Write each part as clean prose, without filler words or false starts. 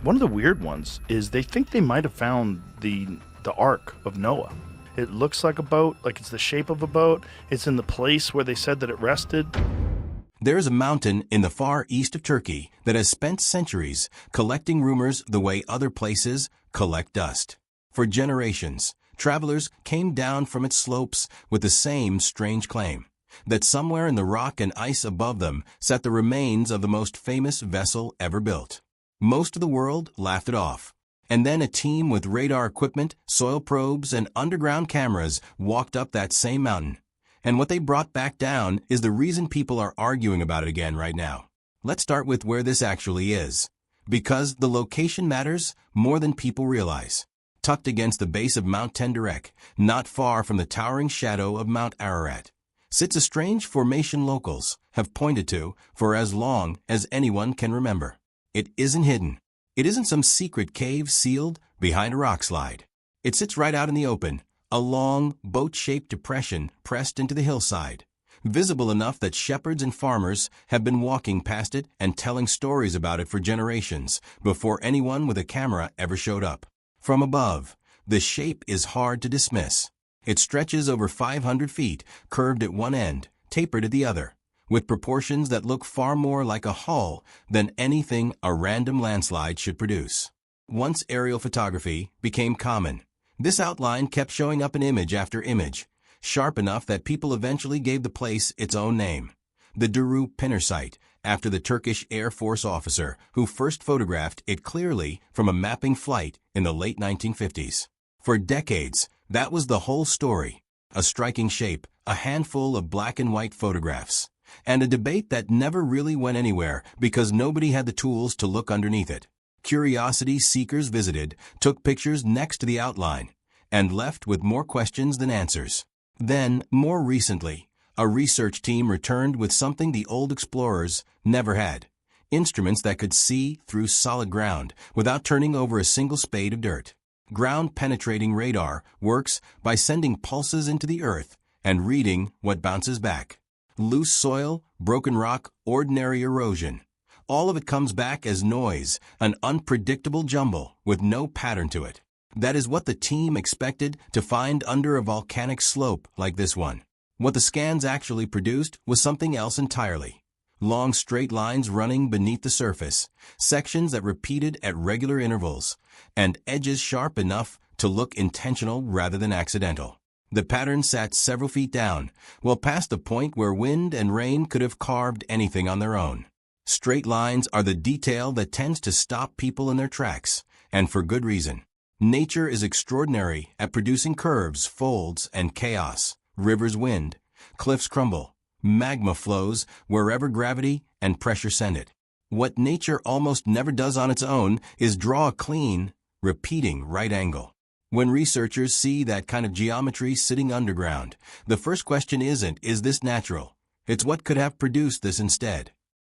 One of the weird ones is they think they might have found the Ark of Noah. It looks like a boat, like it's the shape of a boat. It's in the place where they said that it rested. There is a mountain in the far east of Turkey that has spent centuries collecting rumors the way other places collect dust. For generations, travelers came down from its slopes with the same strange claim, that somewhere in the rock and ice above them sat the remains of the most famous vessel ever built. Most of the world laughed it off. And then a team with radar equipment, soil probes, and underground cameras walked up that same mountain. And what they brought back down is the reason people are arguing about it again right now. Let's start with where this actually is. Because the location matters more than people realize. Tucked against the base of Mount Tenderek, not far from the towering shadow of Mount Ararat, sits a strange formation locals have pointed to for as long as anyone can remember. It isn't hidden. It isn't some secret cave sealed behind a rock slide. It sits right out in the open, a long, boat-shaped depression pressed into the hillside, visible enough that shepherds and farmers have been walking past it and telling stories about it for generations before anyone with a camera ever showed up. From above, the shape is hard to dismiss. It stretches over 500 feet, curved at one end, tapered at the other, with proportions that look far more like a hull than anything a random landslide should produce. Once aerial photography became common, this outline kept showing up in image after image, sharp enough that people eventually gave the place its own name, the Duru Pinner site, after the Turkish Air Force officer who first photographed it clearly from a mapping flight in the late 1950s. For decades, that was the whole story, a striking shape, a handful of black and white photographs, and a debate that never really went anywhere because nobody had the tools to look underneath it. Curiosity seekers visited, took pictures next to the outline, and left with more questions than answers. Then, more recently, a research team returned with something the old explorers never had: instruments that could see through solid ground without turning over a single spade of dirt. Ground-penetrating radar works by sending pulses into the earth and reading what bounces back. Loose soil, broken rock, ordinary erosion. All of it comes back as noise, an unpredictable jumble with no pattern to it. That is what the team expected to find under a volcanic slope like this one. What the scans actually produced was something else entirely. Long straight lines running beneath the surface, sections that repeated at regular intervals, and edges sharp enough to look intentional rather than accidental. The pattern sat several feet down, well past the point where wind and rain could have carved anything on their own. Straight lines are the detail that tends to stop people in their tracks, and for good reason. Nature is extraordinary at producing curves, folds, and chaos. Rivers wind, cliffs crumble, magma flows wherever gravity and pressure send it. What nature almost never does on its own is draw a clean, repeating right angle. When researchers see that kind of geometry sitting underground, the first question isn't, is this natural? It's what could have produced this instead.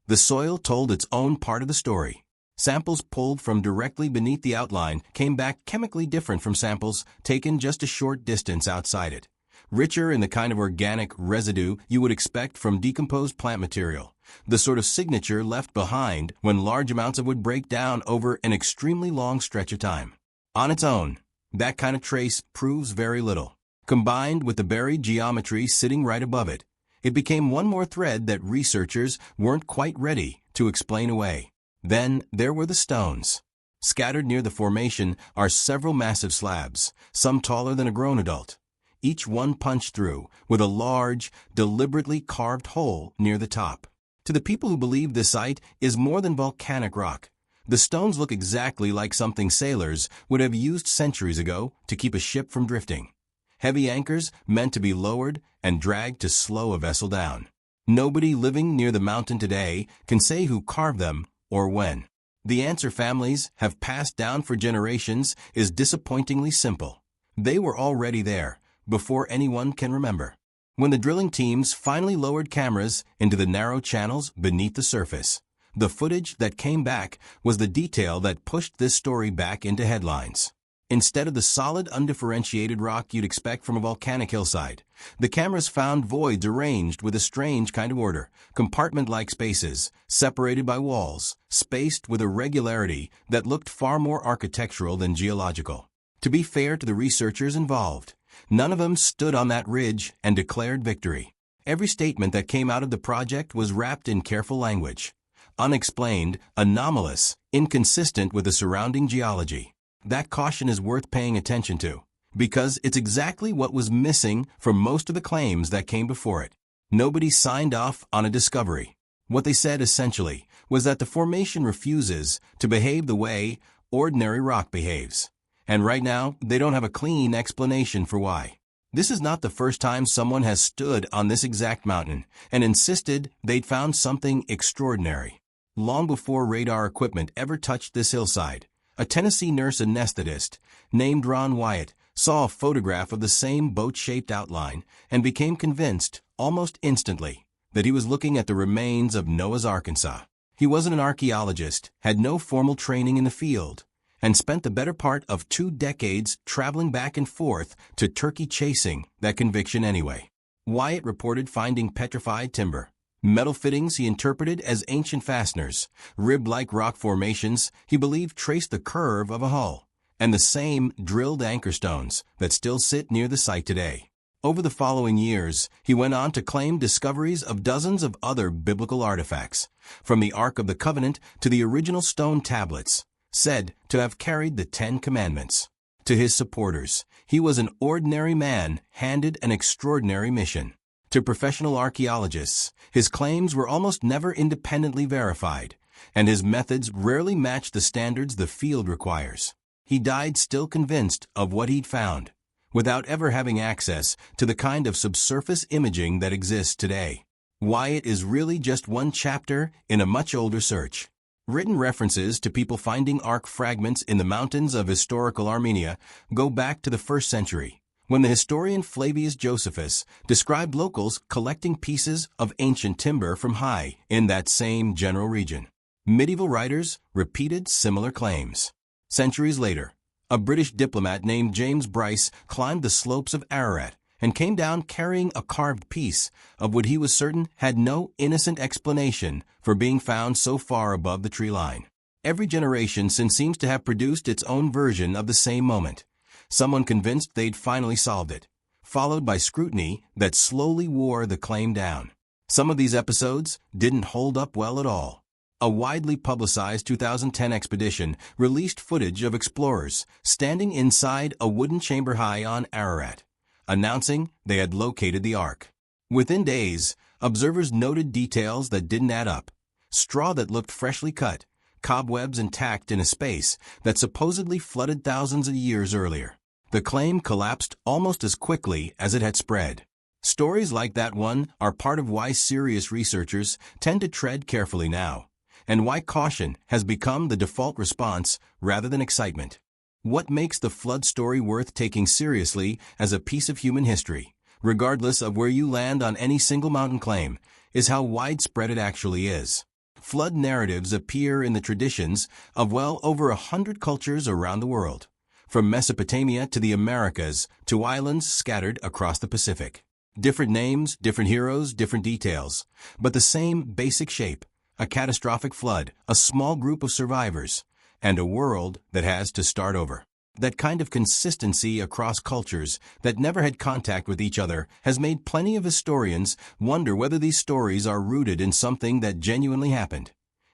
The soil told its own part of the story. Samples pulled from directly beneath the outline came back chemically different from samples taken just a short distance outside it. Richer in the kind of organic residue you would expect from decomposed plant material, the sort of signature left behind when large amounts of wood break down over an extremely long stretch of time. On its own, that kind of trace proves very little. Combined with the buried geometry sitting right above it, it became one more thread that researchers weren't quite ready to explain away. Then there were the stones. Scattered near the formation are several massive slabs, some taller than a grown adult, each one punched through with a large, deliberately carved hole near the top. To the people who believe this site is more than volcanic rock, the stones look exactly like something sailors would have used centuries ago to keep a ship from drifting. Heavy anchors meant to be lowered and dragged to slow a vessel down. Nobody living near the mountain today can say who carved them or when. The answer families have passed down for generations is disappointingly simple. They were already there before anyone can remember. When the drilling teams finally lowered cameras into the narrow channels beneath the surface, the footage that came back was the detail that pushed this story back into headlines. Instead of the solid, undifferentiated rock you'd expect from a volcanic hillside, the cameras found voids arranged with a strange kind of order, compartment-like spaces, separated by walls, spaced with a regularity that looked far more architectural than geological. To be fair to the researchers involved, none of them stood on that ridge and declared victory. Every statement that came out of the project was wrapped in careful language. Unexplained, anomalous, inconsistent with the surrounding geology. That caution is worth paying attention to, because it's exactly what was missing from most of the claims that came before it. Nobody signed off on a discovery. What they said essentially was that the formation refuses to behave the way ordinary rock behaves. And right now, they don't have a clean explanation for why. This is not the first time someone has stood on this exact mountain and insisted they'd found something extraordinary. Long before radar equipment ever touched this hillside, a Tennessee nurse anesthetist named Ron Wyatt saw a photograph of the same boat-shaped outline and became convinced, almost instantly, that he was looking at the remains of Noah's Arkansas. He wasn't an archaeologist, had no formal training in the field, and spent the better part of 2 decades traveling back and forth to Turkey chasing that conviction anyway. Wyatt reported finding petrified timber, metal fittings he interpreted as ancient fasteners, rib-like rock formations he believed traced the curve of a hull, and the same drilled anchor stones that still sit near the site today. Over the following years, he went on to claim discoveries of dozens of other biblical artifacts, from the Ark of the Covenant to the original stone tablets, said to have carried the 10 Commandments. To his supporters, he was an ordinary man handed an extraordinary mission. To professional archaeologists, his claims were almost never independently verified, and his methods rarely matched the standards the field requires. He died still convinced of what he'd found, without ever having access to the kind of subsurface imaging that exists today. Wyatt is really just one chapter in a much older search. Written references to people finding Ark fragments in the mountains of historical Armenia go back to the 1st century, when the historian Flavius Josephus described locals collecting pieces of ancient timber from High in that same general region. Medieval writers repeated similar claims. Centuries later, a British diplomat named James Bryce climbed the slopes of Ararat and came down carrying a carved piece of what he was certain had no innocent explanation for being found so far above the tree line. Every generation since seems to have produced its own version of the same moment. Someone convinced they'd finally solved it, followed by scrutiny that slowly wore the claim down. Some of these episodes didn't hold up well at all. A widely publicized 2010 expedition released footage of explorers standing inside a wooden chamber high on Ararat, announcing they had located the Ark. Within days, observers noted details that didn't add up. Straw that looked freshly cut, cobwebs intact in a space that supposedly flooded thousands of years earlier. The claim collapsed almost as quickly as it had spread. Stories like that one are part of why serious researchers tend to tread carefully now, and why caution has become the default response rather than excitement. What makes the flood story worth taking seriously as a piece of human history, regardless of where you land on any single mountain claim, is how widespread it actually is. Flood narratives appear in the traditions of well over 100 cultures around the world, from Mesopotamia to the Americas to islands scattered across the Pacific. Different names, different heroes, different details, but the same basic shape: a catastrophic flood, a small group of survivors, and a world that has to start over. That kind of consistency across cultures that never had contact with each other has made plenty of historians wonder whether these stories are rooted in something that genuinely happened,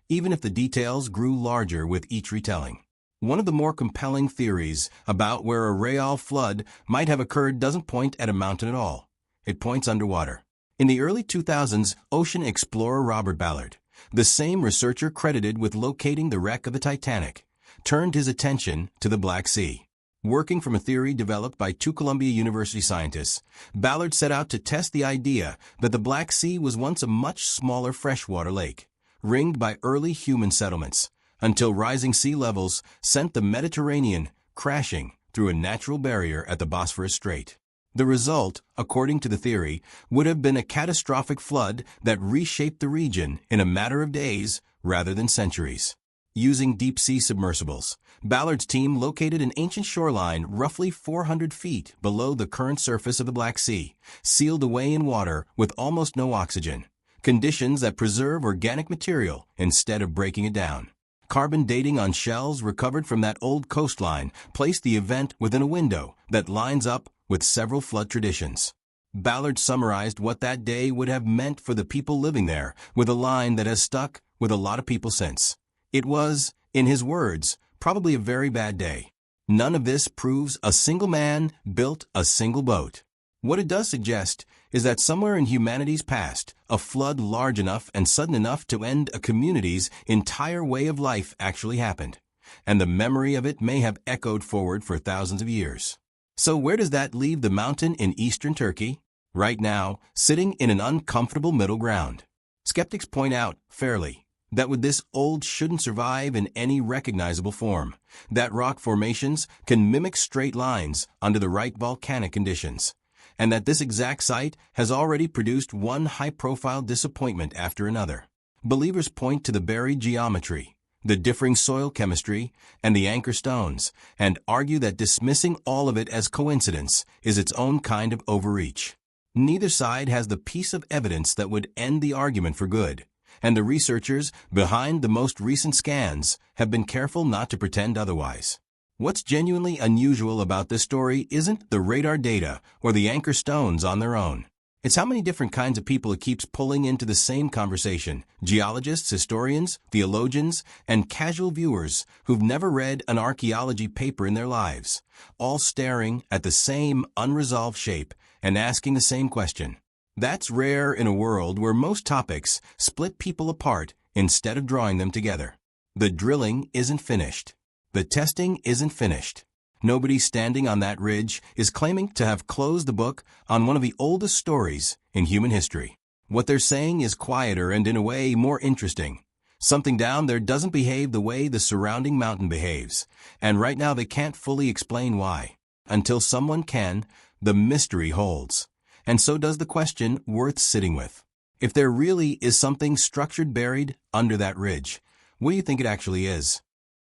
even if the details grew larger with each retelling. One of the more compelling theories about where a Real flood might have occurred doesn't point at a mountain at all. It points underwater. In the early 2000s, ocean explorer Robert Ballard, the same researcher credited with locating the wreck of the Titanic, turned his attention to the Black Sea. Working from a theory developed by 2 Columbia University scientists, Ballard set out to test the idea that the Black Sea was once a much smaller freshwater lake, ringed by early human settlements, until rising sea levels sent the Mediterranean crashing through a natural barrier at the Bosphorus Strait. The result, according to the theory, would have been a catastrophic flood that reshaped the region in a matter of days rather than centuries. Using deep-sea submersibles, Ballard's team located an ancient shoreline roughly 400 feet below the current surface of the Black Sea, sealed away in water with almost no oxygen, conditions that preserve organic material instead of breaking it down. Carbon dating on shells recovered from that old coastline placed the event within a window that lines up with several flood traditions. Ballard summarized what that day would have meant for the people living there with a line that has stuck with a lot of people since. It was, in his words, probably a very bad day. None of this proves a single man built a single boat. What it does suggest is that somewhere in humanity's past, a flood large enough and sudden enough to end a community's entire way of life actually happened, and the memory of it may have echoed forward for thousands of years. So where does that leave the mountain in eastern Turkey? Right now, sitting in an uncomfortable middle ground. Skeptics point out, fairly, that with this old shouldn't survive in any recognizable form, that rock formations can mimic straight lines under the right volcanic conditions, and that this exact site has already produced one high-profile disappointment after another. Believers point to the buried geometry, the differing soil chemistry, and the anchor stones, and argue that dismissing all of it as coincidence is its own kind of overreach. Neither side has the piece of evidence that would end the argument for good, and the researchers behind the most recent scans have been careful not to pretend otherwise. What's genuinely unusual about this story isn't the radar data or the anchor stones on their own. It's how many different kinds of people it keeps pulling into the same conversation: geologists, historians, theologians, and casual viewers who've never read an archaeology paper in their lives, all staring at the same unresolved shape and asking the same question. That's rare in a world where most topics split people apart instead of drawing them together. The drilling isn't finished. The testing isn't finished. Nobody standing on that ridge is claiming to have closed the book on one of the oldest stories in human history. What they're saying is quieter and in a way more interesting. Something down there doesn't behave the way the surrounding mountain behaves, and right now they can't fully explain why. Until someone can, the mystery holds. And so does the question worth sitting with. If there really is something structured buried under that ridge, what do you think it actually is?